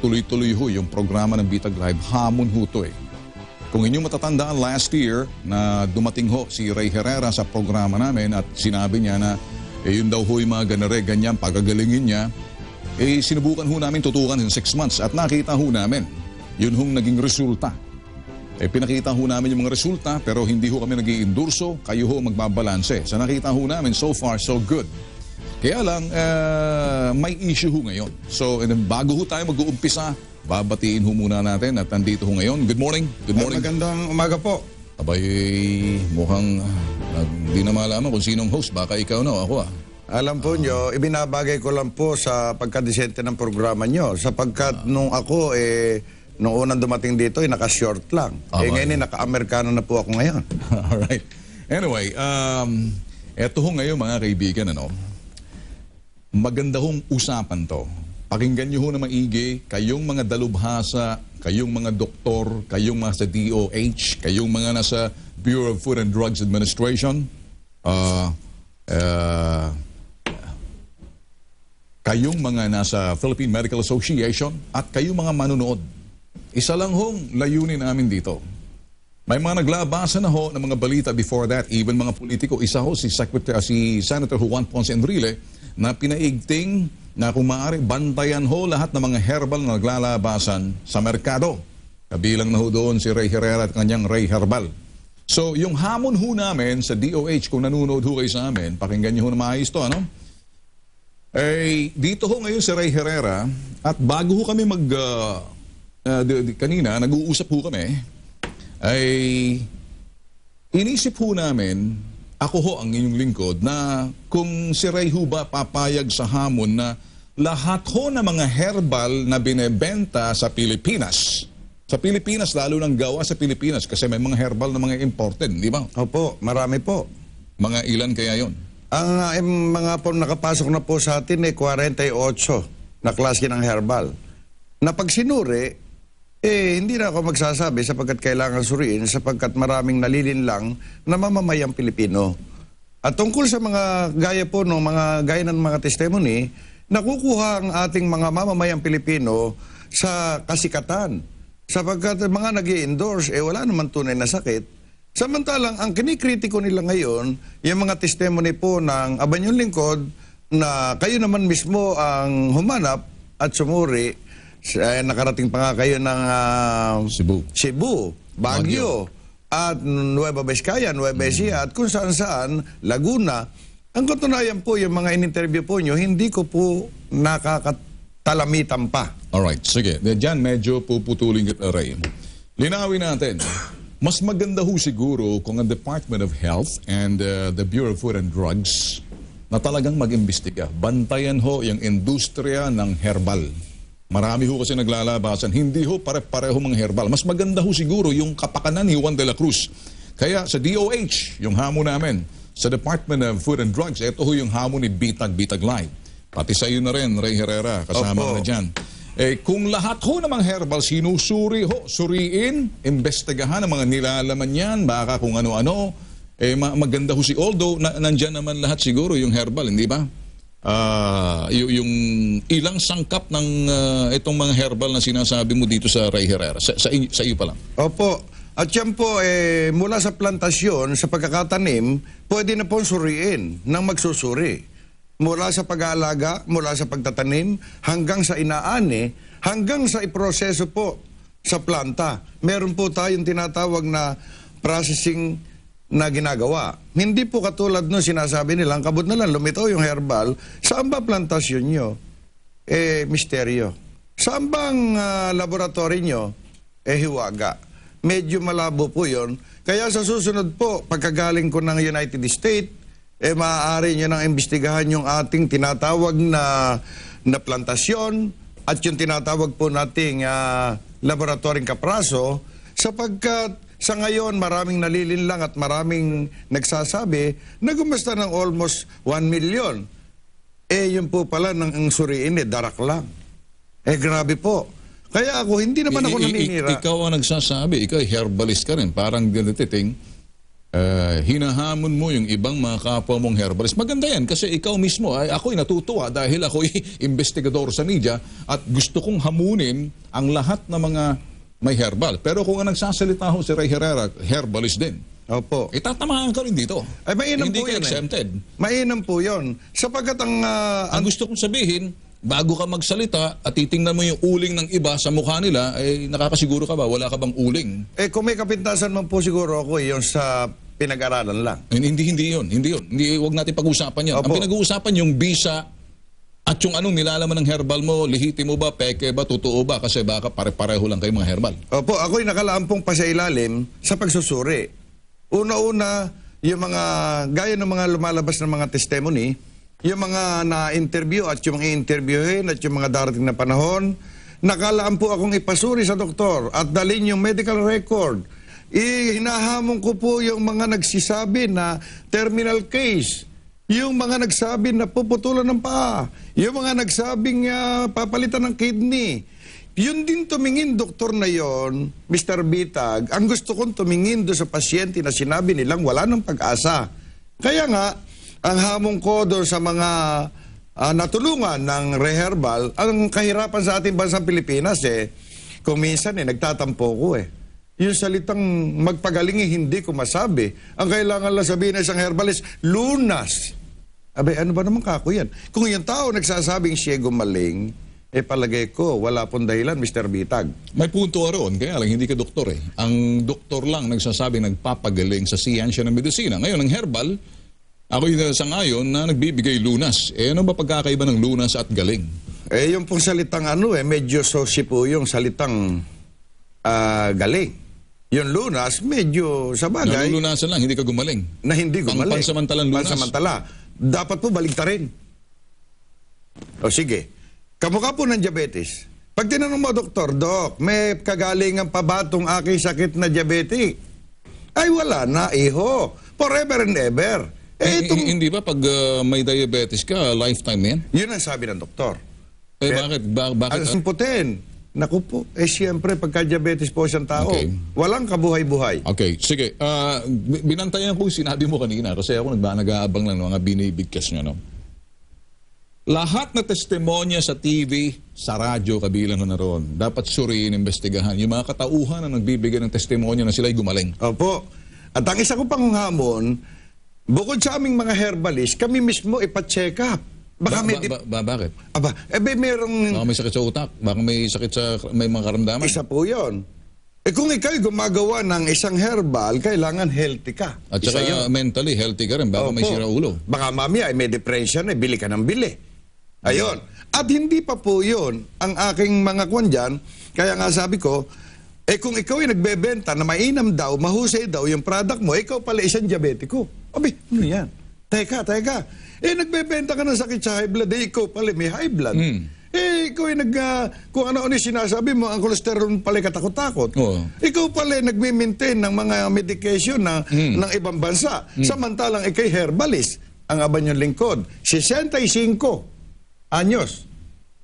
tuloy-tuloy ho yung programa ng Bitag Live, hamon ho to eh. Kung inyong matatandaan last year na dumating ho si Ray Herrera sa programa namin at sinabi niya na yun daw ho yung mga ganyan, pagagalingin niya, sinubukan ho namin tutukan in 6 months at nakita ho namin yun hong naging resulta. Pinakita ho namin yung mga resulta pero hindi ho kami nag-i-endorso, kayo ho magbabalanse. So nakita ho namin so far so good. Kaya lang, may issue ho ngayon. So, bago ho tayo mag-uumpisa, babatiin ho muna natin at nandito ho ngayon. Good morning. Good morning. Magandang umaga po. Abay, mukhang hindi na malaman kung sinong host. Baka ikaw na ako ah. Alam po nyo, ibinabagay ko lang po sa pagkadesente ng programa nyo. Sapagkat nung ako, nung unang dumating dito, naka-short lang. Ngayon, naka-Amerikano na po ako ngayon. Alright. Anyway, eto ho ngayon mga kaibigan, ano? Maganda hong usapan to. Pakinggan nyo ho na maigi, kayong mga dalubhasa, kayong mga doktor, kayong mga sa DOH, kayong mga nasa Bureau of Food and Drugs Administration, kayong mga nasa Philippine Medical Association, at kayong mga manunood. Isa lang hong layunin namin dito. May mga naglabasan na ho ng mga balita before that, even mga politiko. Isa ho si Senator Juan Ponce Enrile na pinaigting na kung maaari bantayan ho lahat ng mga herbal na naglalabasan sa merkado. Kabilang na ho doon si Ray Herrera at kanyang Ray Herbal. So yung hamon ho namin sa DOH, kung nanonood ho kayo sa amin, pakinggan niyo ho na maayos to, ano? Dito ho ngayon si Ray Herrera at bago ho kami kanina, nag-uusap ho kami, inisip ho namin, ako ho ang inyong lingkod, na kung si Ray ho ba papayag sa hamon na lahat ho ng mga herbal na binebenta sa Pilipinas, lalo ng gawa sa Pilipinas, kasi may mga herbal na mga imported, di ba? Opo, marami po. Mga ilan kaya yon? Ang mga po nakapasok na po sa atin 48 na klase ng herbal. Na pag sinuri, hindi na ako magsasabi sapagkat kailangan suriin sapagkat maraming nalilinlang na mamamayang Pilipino. At tungkol sa mga gaya po ng gaya ng mga testimony, nakukuha ang ating mga mamamayang Pilipino sa kasikatan. Sapagkat mga nag-i-endorse, wala naman tunay na sakit. Samantalang ang kinikritiko nila ngayon, yung mga testimony po ng Abanyong Lingkod na kayo naman mismo ang humanap at sumuri. Nakarating pa nga kayo ng Cebu, Baguio, at Nueva Vizcaya, Nueva Ecija, at kung saan-saan, Laguna. Ang katunayan po, yung mga in-interview po nyo, hindi ko po nakakatalamitan pa. Alright, sige. Diyan medyo puputulin kita, Ray. Linawin natin. Mas maganda ho siguro kung ang Department of Health and the Bureau of Food and Drugs na talagang mag-imbestiga. Bantayan ho yung industriya ng herbal. Marami ho kasi naglalabasan. Hindi ho pare-pareho mga herbal. Mas maganda ho siguro yung kapakanan ni Juan de la Cruz. Kaya sa DOH, yung hamon namin. Sa Department of Food and Drugs, ito ho yung hamon ni Bitag Live. Pati sa iyo na rin, Ray Herrera, kasama na dyan. Kung lahat ho ng mga herbal, sinusuri ho, suriin, investigahan ang mga nilalaman yan, baka kung ano-ano, maganda ho although nandyan naman lahat siguro yung herbal, hindi ba? Yung ilang sangkap ng itong mga herbal na sinasabi mo dito sa Ray Herrera, sa iyo pa lang. Opo. At yan po, mula sa plantasyon, sa pagkakatanim, pwede na po suriin ng magsusuri. Mula sa pag-aalaga, mula sa pagtatanim, hanggang sa inaani, hanggang sa iproseso po sa planta. Meron po tayong tinatawag na processing na ginagawa. Hindi po katulad no sinasabi nila, ang kabut na lang lumitaw yung herbal, saan ba plantasyon nyo? Misteryo. Saan bang laboratory nyo? Hiwaga. Medyo malabo po yon. Kaya sa susunod po, pagkagaling ko ng United States, maaari nyo nang imbestigahan yung ating tinatawag na plantasyon at yung tinatawag po nating laboratoryong kapraso, sapagkat sa ngayon, maraming nalilinlang at maraming nagsasabi na gumasta ng almost 1 million. Yun po pala ng suriin, darak lang. Grabe po. Kaya ako, hindi naman ako naninira. Ikaw ang nagsasabi, ikaw herbalist ka rin. Parang ganititing, hinahamon mo yung ibang mga kapwa mong herbalist. Maganda yan kasi ikaw mismo, ako'y natutuwa dahil ako'y investigador sa media at gusto kong hamunin ang lahat ng mga may herbal. Pero kung ang nagsasalita ho si Ray Herrera, herbalist din. Opo. Itatamaan ka rin dito. Ay, mainam Hindi po ka yan exempted. Mainam po yun. Sapagkat Ang gusto kong sabihin, bago ka magsalita at titingnan mo yung uling ng iba sa mukha nila, nakakasiguro ka ba? Wala ka bang uling? kung may kapintasan man po siguro ako, yun sa pinag-aralan lang. Hindi yun. Huwag natin pag-usapan yan. Opo. Ang pinag-uusapan yung bisa at yung anong nilalaman ng herbal mo, lihiti mo ba, peke ba, totoo ba? Kasi baka pare-pareho lang kayo mga herbal. Opo, ako'y nakalaampong pa sa ilalim sa pagsusuri. Una-una, yung mga, gaya ng mga lumalabas ng mga testimony, yung mga na-interview at yung mga interviewin at yung mga darating na panahon, nakalaan po akong ipasuri sa doktor at dalhin yung medical record. Hinahamon ko po yung mga nagsisabi na terminal case, yung mga nagsabi na puputulan ng paa, yung mga nagsabing papalitan ng kidney. Yun din tumingin, doktor na yon, Mr. Bitag, ang gusto kong tumingin do sa pasyente na sinabi nilang wala ng pag-asa. Kaya nga, ang hamon ko doon sa mga natulungan ng Reherbal, ang kahirapan sa ating bansang Pilipinas kung minsan nagtatampo ko Yung salitang magpagaling hindi ko masabi. Ang kailangan lang sabihin ng isang herbalist, lunas. Abay, ano ba naman kako yan? Kung yung tao nagsasabing siya gumaling, palagay ko, wala pong dahilan, Mr. Bitag. May punto roon, kaya lang hindi ka doktor Ang doktor lang nagsasabi nagpapagaling sa siyensya ng medisina. Ngayon, ang herbal, ako'y sangayon na nagbibigay lunas. Ano ba pagkakaiba ng lunas at galing? Yung pong salitang medyo sosi po yung salitang galing. Yung lunas, medyo sa bagay. Nalulunasan lang, hindi ka gumaling. Na hindi gumaling. Pansamantalang lunas. Pansamantala. Dapat po baligtarin. O sige. Kamukha po ng diabetes. Pag tinanong mo, doktor, Dok, may kagalingan pa ba itong aking sakit na diabetic? Ay, wala na, iho. Forever and ever. Hindi ba pag may diabetes ka, lifetime yan? Yun ang sabi ng doktor. Bakit? Ang simputin. Naku po, siyempre, pagka-diabetes po siyang tao, Okay. walang kabuhay-buhay. Okay, sige. Binantayan ko yung sinabi mo kanina kasi ako nag-aabang lang ng mga binibigkas nyo. No? Lahat na testimonya sa TV, sa radyo, kabilang na roon, dapat suriin, investigahan. Yung mga katauhan na nagbibigay ng testimonya na sila'y gumaling. Opo. At ang isa ko pang hamon, bukod sa aming mga herbalist, kami mismo ipa-check up. Baka Bakit? Aba, merong Baka may sakit sa utak, baka may sakit sa may mga karamdaman. isa po yun. Kung ikaw'y gumagawa ng isang herbal, kailangan healthy ka. At Isa saka yun. mentally healthy ka rin, baka may Opo. sira ulo. Baka mamaya may depression, bili ka ng bili. Ayun. At hindi pa po yun ang aking mga kwan dyan. Kaya nga sabi ko, kung ikaw ay nagbebenta na mainam daw, mahusay daw yung product mo, ikaw pala isang diabetiko. Abi, ano yan? Teka. Nagbebenta ka ng sakit sa high blood, ikaw pala may high blood. Ikaw ay kung ano-ano yung sinasabi mo, ang cholesterol pala katakot-takot. Oo. Ikaw pala nagme-maintain ng mga medication ng ibang bansa. Samantalang ikay herbalist. Ang aba niyong lingkod, 65 anyos.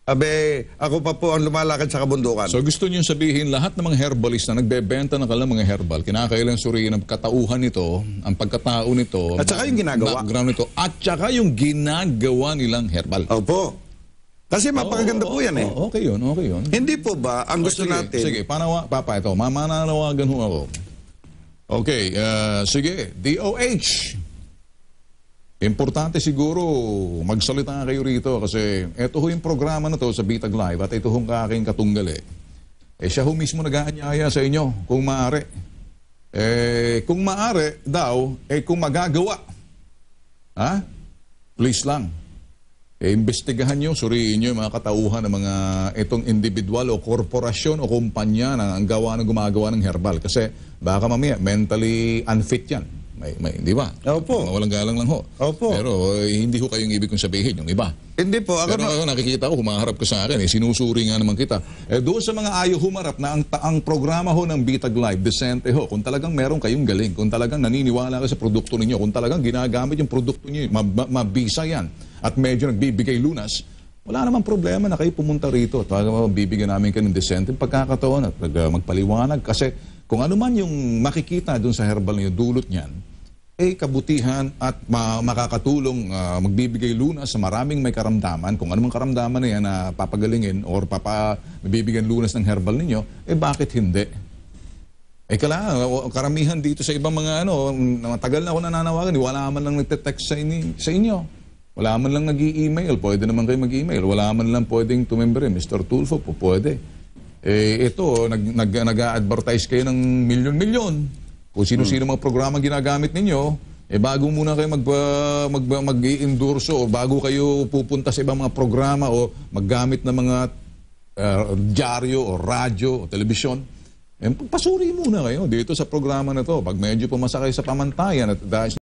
Abe, ako pa po ang lumalakad sa kabundukan. So gusto niyo sabihin lahat ng mga herbalist na nagbebenta ng kanilang mga herbal, kinakailangan suriin ang katauhan nito, ang pagkatao nito, At saka yung ginagawa. background nito, at saka yung ginagawa nilang herbal. Opo. Kasi mapakaganda po yan Okay yun. Hindi po ba ang gusto sige, natin? Sige, Papa, ito, mananawagan ho ako. Okay, sige, DOH. Importante siguro magsalita kayo rito kasi ito ho yung programa na to sa Bitag Live at ito hong aking katunggali. Siya ho mismo nag-aanyaya sa inyo kung maaari. Kung maaari daw, kung magagawa. Please lang. Imbestigahan nyo, suriin nyo yung mga katauhan ng mga itong individual o korporasyon o kumpanya na ang gawa ng gumagawa ng herbal. Kasi baka mamaya mentally unfit yan. Di ba? Opo. Walang galang lang ho. Opo. Pero hindi ho kayong ibig kong sabihin, yung iba. Hindi po. Ako Pero ngayon nakikita ko, humaharap ka sa akin, sinusuri nga naman kita. Doon sa mga ayaw humarap na ang programa ho ng Bitag Live, Decente ho, kung talagang meron kayong galing, kung talagang naniniwala ka sa produkto ninyo, kung talagang ginagamit yung produkto ninyo, mabisa yan, at medyo nagbibigay lunas, wala namang problema na kayo pumunta rito. Talagang bibigyan namin kayo ng decente pagkakataon at magpaliwanag. Kasi kung ano man yung makikita doon sa herbal niyo, dulot niyan, kabutihan at makakatulong, magbibigay lunas sa maraming may karamdaman. Kung anumang karamdaman na yan na papagalingin or mabibigyan lunas ng herbal ninyo, bakit hindi? Karamihan dito sa ibang mga tagal na ako nananawagan, wala man lang nagte-text sa inyo. Wala man lang nag-i-email, pwede naman kayo mag-email. Wala man lang pwedeng tumembre, Mr. Tulfo po, pwede. Ito, nag-a-advertise kayo ng milyon-milyon. Kung sino-sino mga programa ginagamit ninyo, bago muna kayo mag-i-endorso o bago kayo pupunta sa ibang mga programa o maggamit ng mga dyaryo o radyo o telebisyon, pasuri muna kayo dito sa programa na to. Pag medyo pumasa kayo sa pamantayan at dahil